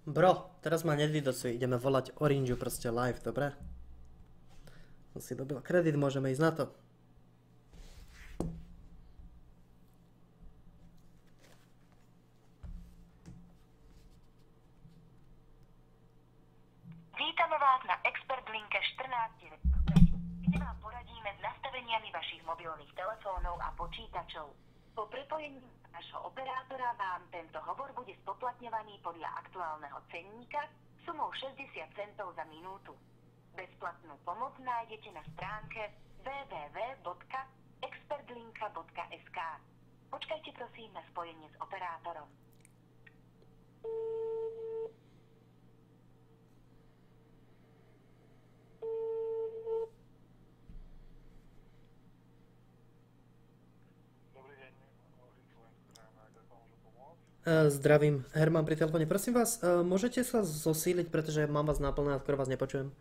Bro, teraz ma nedvidocuj, ideme volať Orangeu proste live, dobre? To si dobil kredit, môžeme ísť na to. Vítame vás na Expert linke 14, kde vám poradíme s nastaveniami vašich mobilných telefónov a počítačov. Po prepojení nášho operátora vám tento hovor bude spoplatňovaný podľa aktuálneho cenníka sumou 60 centov za minútu. Bezplatnú pomoc nájdete na stránke www.expertlinka.sk. Počkajte prosím na spojenie s operátorom. Zdravím, Herman pri telefóne. Prosím vás, môžete sa zosíliť, pretože mám vás naplné a skoro vás nepočujem.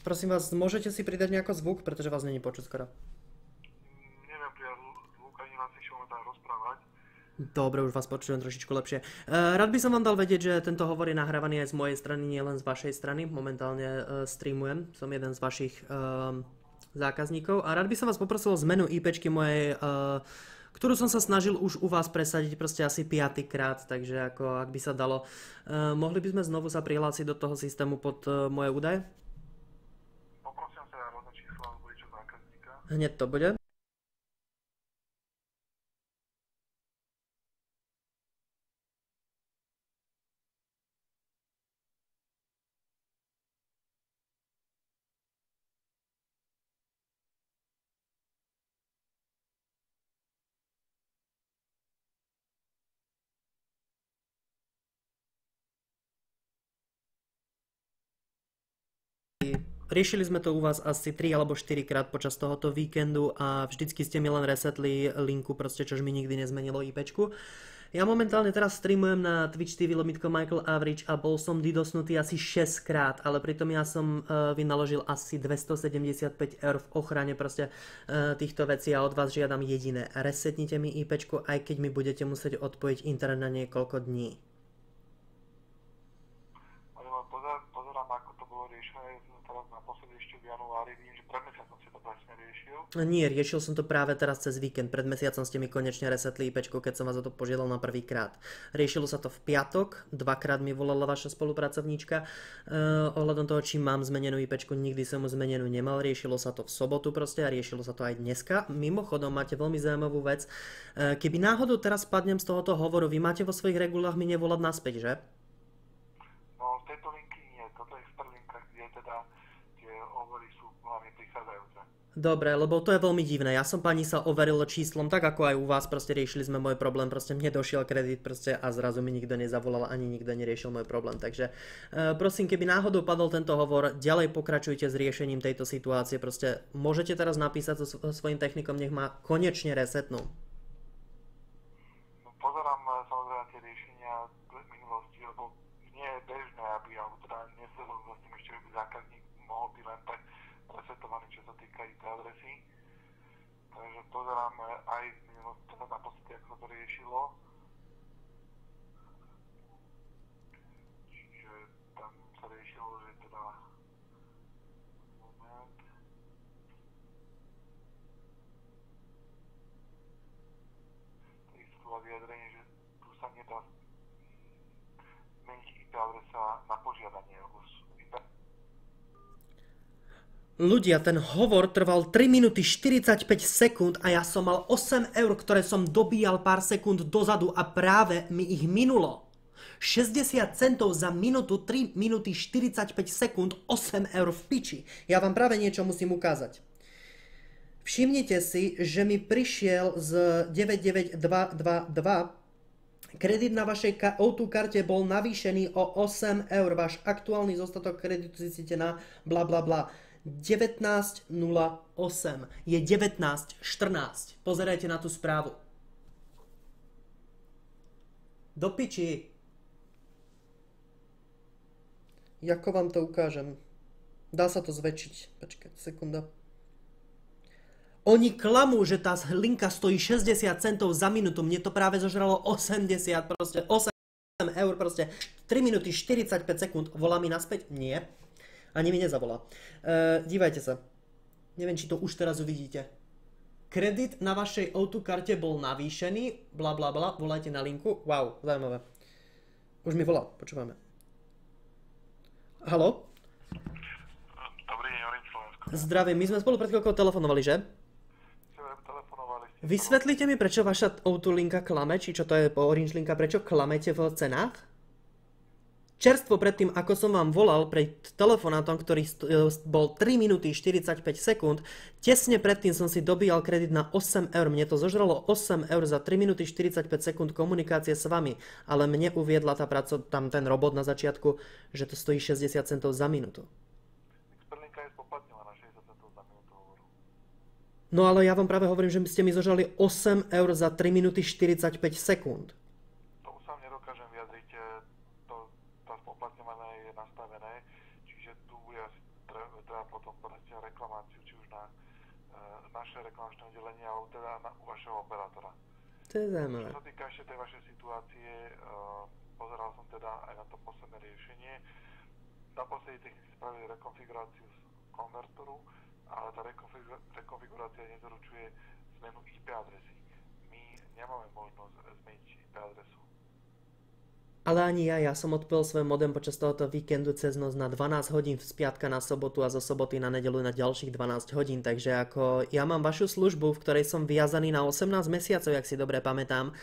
Prosím vás, môžete si pridať nejako zvuk, pretože vás není počuť skoro. Neviem prijať zvuk, ani vás ešte momentálne rozprávať. Dobre, už vás počujem trošičku lepšie. Rád by som vám dal vedieť, že tento hovor je nahrávaný aj z mojej strany, nielen z vašej strany. Momentálne streamujem, som jeden z vašich zákazníkov a rád by som vás poprosil o zmenu IPčky mojej, ktorú som sa snažil už u vás presadiť proste asi 5. krát, takže ako ak by sa dalo, mohli by sme znovu sa prihlásiť do toho systému pod moje údaje? Poprosím sa ja rodné číslo alebo niečo zákazníka. Hneď to bude. Riešili sme to u vás asi 3 alebo 4 krát počas tohoto víkendu a vždycky ste mi len resetli linku, proste čož mi nikdy nezmenilo IPčku. Ja momentálne teraz streamujem na Twitch TV lomitko Michael Average a bol som didosnutý asi 6 krát, ale pritom ja som vynaložil asi 275 eur v ochrane proste týchto vecí a od vás žiadam jediné. Resetnite mi IPčku, aj keď mi budete musieť odpojiť internet na niekoľko dní. Pozerám, ako to bolo riešené teraz naposledy ešte v januári. Vidím, že pred mesiacom si to presne riešil. Nie, riešil som to práve teraz cez víkend. Pred mesiacom ste mi konečne resetli IPčko, keď som vás o to požiadal na prvýkrát. Riešilo sa to v piatok, 2-krát mi volala vaša spolupracovníčka ohľadom toho, či mám zmenenú IPčku, nikdy som mu zmenenú nemal. Riešilo sa to v sobotu proste a riešilo sa to aj dneska. Mimochodom, máte veľmi zaujímavú vec. Keby náhodou teraz spadnem z tohoto hovoru, vy máte vo svojich regulách mi nevolať naspäť, že? No, z tejto linky nie. Toto je Expert linka, kde teda tie hovory sú hlavne prichádzajúce. Dobre, lebo to je veľmi divné. Ja som pani sa overil číslom, tak ako aj u vás, proste riešili sme môj problém, proste mne došiel kredit proste a zrazu mi nikto nezavolal, ani nikto neriešil môj problém. Takže prosím, keby náhodou padol tento hovor, ďalej pokračujte s riešením tejto situácie. Proste môžete teraz napísať so svojím technikom, nech ma konečne resetnú. No, pozerám samozrejme tie riešenia v minulosti, lebo nie je bežné, aby, alebo teda nesvedol s tým ešte zákazník mohol byť len tak resetovaný, čo sa týka IP adresy. Takže pozerám aj v minulosti, teda naposledy, ako sa to riešilo. Čiže tam sa riešilo, že teda moment. Takisto vyjadrenie, že tu sa nedá zmeniť IP adresa na požiadanie, lebo IP. Ľudia, ten hovor trval 3 minúty 45 sekúnd a ja som mal 8 eur, ktoré som dobíjal pár sekúnd dozadu a práve mi ich minulo. 60 centov za minútu, 3 minúty 45 sekúnd, 8 eur v piči. Ja vám práve niečo musím ukázať. Všimnite si, že mi prišiel z 99222 kredit na vašej O2 karte bol navýšený o 8 eur. Váš aktuálny zostatok kreditu zistíte na bla bla bla. 19.08. Je 19.14. Pozerajte na tú správu. Do piči. Jako vám to ukážem? Dá sa to zväčšiť. Počkaj, sekunda. Oni klamú, že tá linka stojí 60 centov za minútu, mne to práve zožralo 80, proste 8 eur, proste 3 minúty 45 sekúnd, volá mi naspäť? Nie. Ani mi nezavolá. Dívajte sa. Neviem, či to už teraz uvidíte. Kredit na vašej O2 karte bol navýšený, bla bla bla, volajte na linku. Wow, zaujímavé. Už mi volá, počúvame. Haló? Dobrý deň, Orange Slovensko. Zdravím, my sme spolu pred chvíľkou telefonovali, že? Telefonovali ste. Vysvetlite mi, prečo vaša O2 linka klame, či čo to je Orange linka, prečo klamete v cenách? Čerstvo predtým, ako som vám volal pred telefonátom, ktorý bol 3 minúty 45 sekúnd, tesne predtým som si dobíjal kredit na 8 eur. Mne to zožralo 8 eur za 3 minúty 45 sekúnd komunikácie s vami, ale mne uviedla tam ten robot na začiatku, že to stojí 60 centov za minútu. Expertlinka je spoplatňovaná 60 centov za minútu hovoru. No ale ja vám práve hovorím, že ste mi zožrali 8 eur za 3 minúty 45 sekúnd. Tomu sa nedokážem vyjadriť, tá spoplatňované je nastavené, čiže tu bude asi treba potom podať reklamáciu, či už na naše reklamačné oddelenie, alebo teda u vašeho operátora. To je zaujímavé. Čo sa týka ešte tej vašej situácie, pozeral som teda aj na to posledné riešenie. Naposledy technici spravili rekonfiguráciu z konvertoru, ale tá rekonfigurácia nezaručuje zmenu IP adresy. My nemáme možnosť zmeniť IP adresu. Ale ani ja som odpojil svoj modem počas tohoto víkendu cez noc na 12 hodín z piatka na sobotu a zo soboty na nedeľu na ďalších 12 hodín, takže ako ja mám vašu službu, v ktorej som viazaný na 18 mesiacov, jak si dobre pamätám,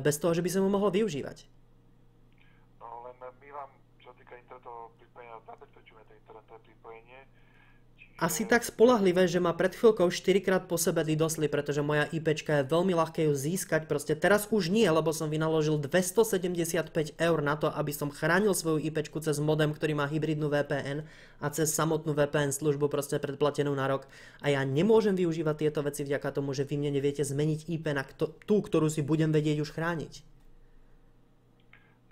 bez toho, že by som ho mohol využívať. No len my vám, čo sa týka internetového pripojenia, zabezpečujeme to internetové pripojenie. Asi tak spoľahlivé, že ma pred chvíľkou 4-krát po sebe didosli, pretože moja IPčka je veľmi ľahké ju získať, proste teraz už nie, lebo som vynaložil 275 eur na to, aby som chránil svoju IPčku cez modem, ktorý má hybridnú VPN a cez samotnú VPN službu proste predplatenú na rok a ja nemôžem využívať tieto veci vďaka tomu, že vy mne neviete zmeniť IP na tú, ktorú si budem vedieť už chrániť.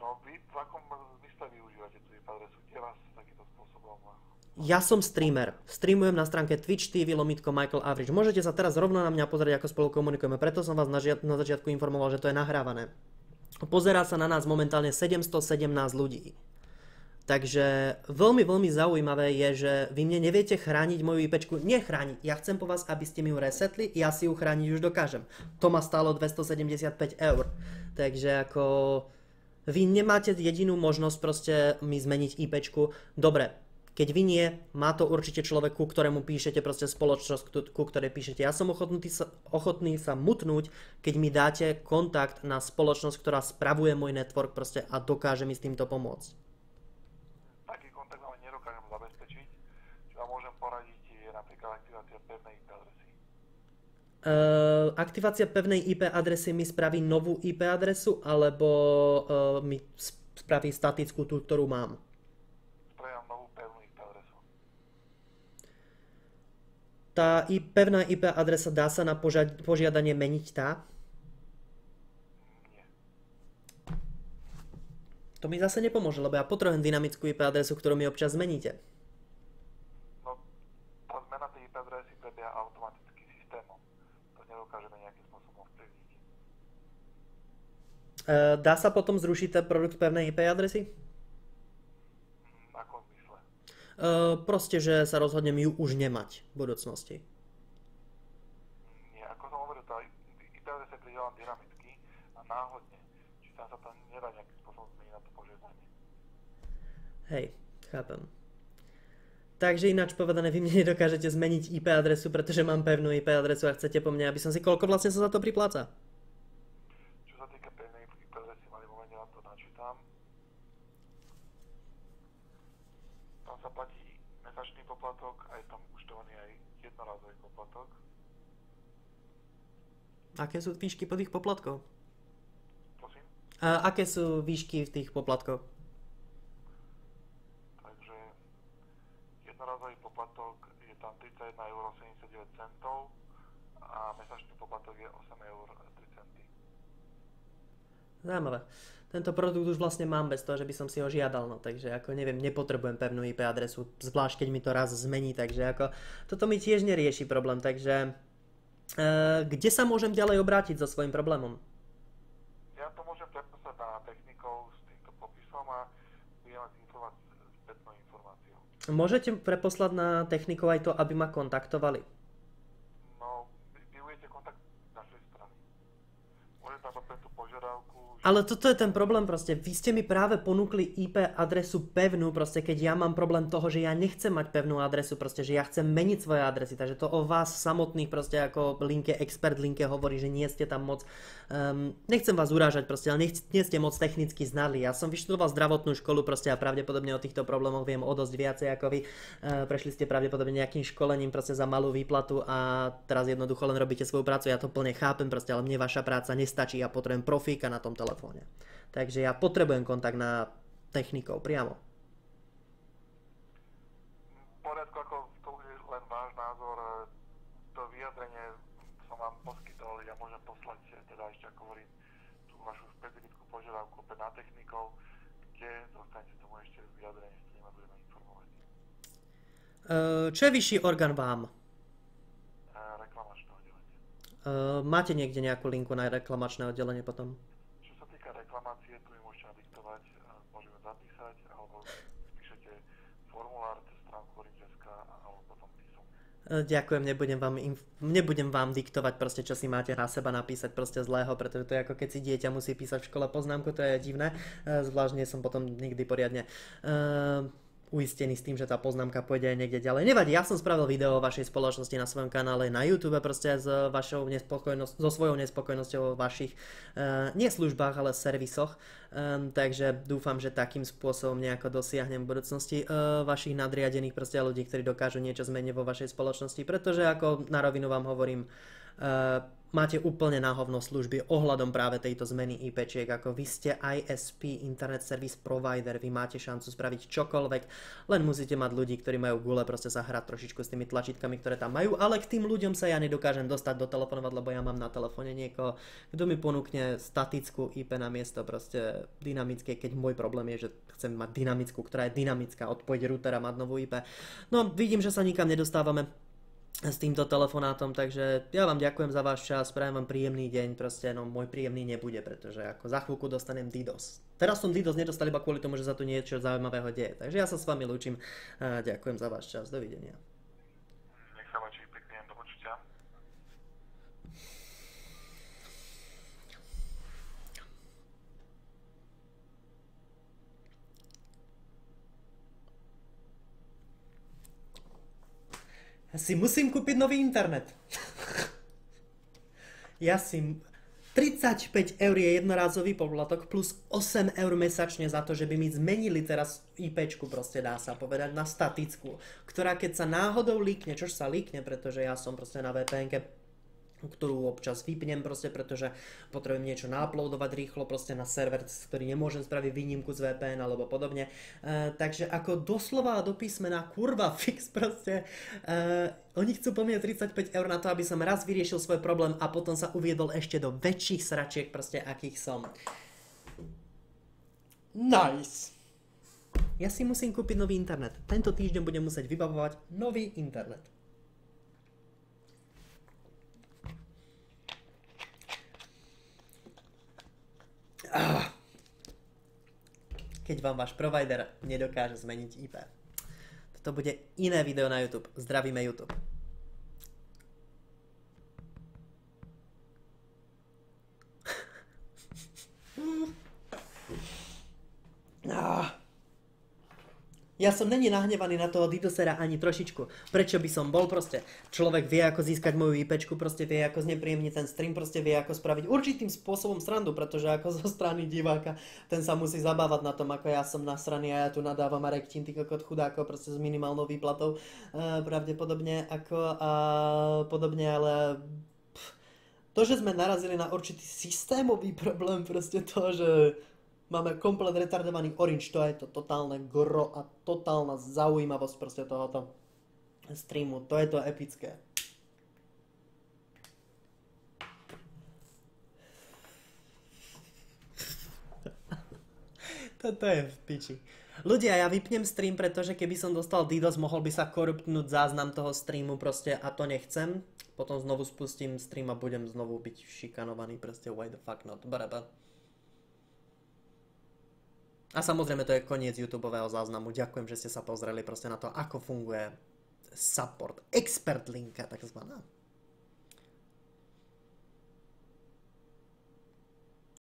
No vy v akom zmysle využívate tú IP adresu? Kde vás takýmto spôsobom? Ja som streamer. Streamujem na stránke Twitch TV /Michael Average. Môžete sa teraz rovno na mňa pozrieť, ako spolu komunikujeme. Preto som vás na začiatku informoval, že to je nahrávané. Pozerá sa na nás momentálne 717 ľudí. Takže veľmi, veľmi zaujímavé je, že vy mne neviete chrániť moju IPčku. Nechrániť. Ja chcem po vás, aby ste mi ju resetli, ja si ju chrániť už dokážem. To ma stálo 275 eur. Takže ako vy nemáte jedinú možnosť proste mi zmeniť IPčku. Dobre. Keď vy nie, má to určite človek, ku ktorému píšete, proste spoločnosť, ku ktorej píšete. Ja som ochotný sa mutnúť, keď mi dáte kontakt na spoločnosť, ktorá spravuje môj network proste a dokáže mi s týmto pomôcť. Taký kontakt vám nedokážem zabezpečiť. Čo vám môžem poradiť je napríklad aktivácia pevnej IP adresy. Aktivácia pevnej IP adresy mi spraví novú IP adresu, alebo mi spraví statickú tú, ktorú mám? Tá pevná IP adresa dá sa na požiadanie meniť tá? Nie. To mi zase nepomôže, lebo ja potrebujem dynamickú IP adresu, ktorú mi občas zmeníte. No, tá zmena tej IP adresy prebieha automaticky systémom. To nedokážeme nejakým spôsobom vplyvniť. Dá sa potom zrušiť ten produkt pevnej IP adresy? Proste, že sa rozhodnem ju už nemať v budúcnosti. Nie, ako som hovoril, tá IP adresa je pridelená dynamicky a náhodne. Či tam sa to nedá nejakým spôsobom zmeniť na to požiadanie. Hej, chápem. Takže ináč povedané, vy mne nedokážete zmeniť IP adresu, pretože mám pevnú IP adresu a chcete po mne, aby som si koľko vlastne sa za to pripláca? Čo sa týka pevnej IP adresy, mali momente vám to načítam. Tam sa platí mesačný poplatok a je tam účtovaný aj jednorázový poplatok. Aké sú výšky po tých poplatkov? Prosím? Aké sú výšky tých poplatkov? Takže jednorázový poplatok je tam 31,79 € a mesačný poplatok je 8,03 €. Zaujímavé. Tento produkt už vlastne mám bez toho, že by som si ho žiadal, no takže ako neviem, nepotrebujem pevnú IP adresu, zvlášť keď mi to raz zmení, takže ako toto mi tiež nerieši problém, takže Kde sa môžem ďalej obrátiť so svojím problémom? Ja to môžem preposlať na technikov s týmto popisom a budem vás informovať spätnou informáciou. Môžete preposlať na technikov aj to, aby ma kontaktovali? No, vy budete kontakt našej strany. Môžete tam doplniť tú požiadavku. Ale toto je ten problém proste. Vy ste mi práve ponúkli IP adresu pevnú, proste keď ja mám problém toho, že ja nechcem mať pevnú adresu, proste že ja chcem meniť svoje adresy, takže to o vás samotných proste ako linke, expert linke hovorí, že nie ste tam moc, nechcem vás urážať proste, ale nie ste moc technicky znali. Ja som vyštudoval zdravotnú školu proste a pravdepodobne o týchto problémoch viem o dosť viacej ako vy. Prešli ste pravdepodobne nejakým školením proste za malú výplatu a teraz jednoducho len robíte svoju prácu. Ja to plne chápem proste, ale mne vaša práca nestačí, ja potrebujem profíka na tom telefóne. Takže ja potrebujem kontakt na technikov priamo. V poriadku, ako to je len váš názor, to vyjadrenie som vám poskytol, ja môžem poslať teda ešte, ako hovorím, tú vašu špecifickú požiadavku opäť na technikov, kde dostanete tomu ešte vyjadrenie, s ktorým budeme informovať. Čo je vyšší orgán vám? Reklamačné oddelenie. Máte niekde nejakú linku na reklamačné oddelenie potom? Čo sa týka reklamácie, tu ju môžete nadiktovať, môžeme zapísať, alebo spíšete formulár cez stránku Orange.sk alebo potom písom. Ďakujem, nebudem vám diktovať proste, čo si máte na seba napísať proste zlého, pretože to je ako keď si dieťa musí písať v škole poznámku, to je divné, zvlášť nie som potom nikdy poriadne uistený s tým, že tá poznámka pôjde aj niekde ďalej. Nevadí, ja som spravil video o vašej spoločnosti na svojom kanále na YouTube proste so svojou nespokojnosťou vo vašich nie službách, ale servisoch. Takže dúfam, že takým spôsobom nejako dosiahnem v budúcnosti vašich nadriadených proste ľudí, ktorí dokážu niečo zmeniť vo vašej spoločnosti, pretože ako na rovinu vám hovorím, máte úplne na hovno služby ohľadom práve tejto zmeny IPčiek, ako vy ste ISP, Internet Service Provider, vy máte šancu spraviť čokoľvek, len musíte mať ľudí, ktorí majú gule proste sa hrať trošičku s tými tlačítkami, ktoré tam majú, ale k tým ľuďom sa ja nedokážem dostať dotelefonovať, lebo ja mám na telefóne niekoho, kto mi ponúkne statickú IP na miesto proste dynamické, keď môj problém je, že chcem mať dynamickú, ktorá je dynamická, odpojiť routera, mať novú IP. No, vidím, že sa nikam nedostávame s týmto telefonátom, takže ja vám ďakujem za váš čas, prajem vám príjemný deň, proste no môj príjemný nebude, pretože ako za chvíľku dostanem DDoS. Teraz som DDoS nedostal iba kvôli tomu, že sa tu niečo zaujímavého deje, takže ja sa s vami lúčim a ďakujem za váš čas, dovidenia. Nech sa páči, pekný deň, do počutia. Ja si musím kúpiť nový internet. Ja si... 35 eur je jednorázový poplatok plus 8 eur mesačne za to, že by mi zmenili teraz IPčku, proste dá sa povedať, na statickú, ktorá keď sa náhodou líkne, čož sa líkne, pretože ja som proste na VPN-ke, ktorú občas vypnem proste, pretože potrebujem niečo nauploadovať rýchlo proste na server, ktorý nemôžem spraviť výnimku z VPN alebo podobne. Takže ako doslova do písmena kurva fix proste, oni chcú po mne 35 eur na to, aby som raz vyriešil svoj problém a potom sa uviedol ešte do väčších sračiek proste, akých som. Nice! Ja si musím kúpiť nový internet. Tento týždeň budem musieť vybavovať nový internet. Keď vám váš provider nedokáže zmeniť IP. Toto bude iné video na YouTube. Zdravíme YouTube. Ja som není nahnevaný na toho DDoSera ani trošičku. Prečo by som bol proste? Človek vie, ako získať moju IPčku, proste vie, ako znepríjemniť ten stream, proste vie, ako spraviť určitým spôsobom srandu, pretože ako zo strany diváka, ten sa musí zabávať na tom, ako ja som nasraný a ja tu nadávam a rektín, ty kokot chudáko, proste s minimálnou výplatou, pravdepodobne, ako a podobne, ale... To, že sme narazili na určitý systémový problém, proste to, že... Máme komplet retardovaný Orange, to je to totálne gro a totálna zaujímavosť proste tohoto streamu, to je to epické. Toto je v piči. Ľudia, ja vypnem stream, pretože keby som dostal DDoS, mohol by sa koruptnúť záznam toho streamu proste a to nechcem. Potom znovu spustím stream a budem znovu byť šikanovaný, proste why the fuck not, braba. A samozrejme to je koniec YouTubeového záznamu. Ďakujem, že ste sa pozreli proste na to, ako funguje support, expert linka takzvaná.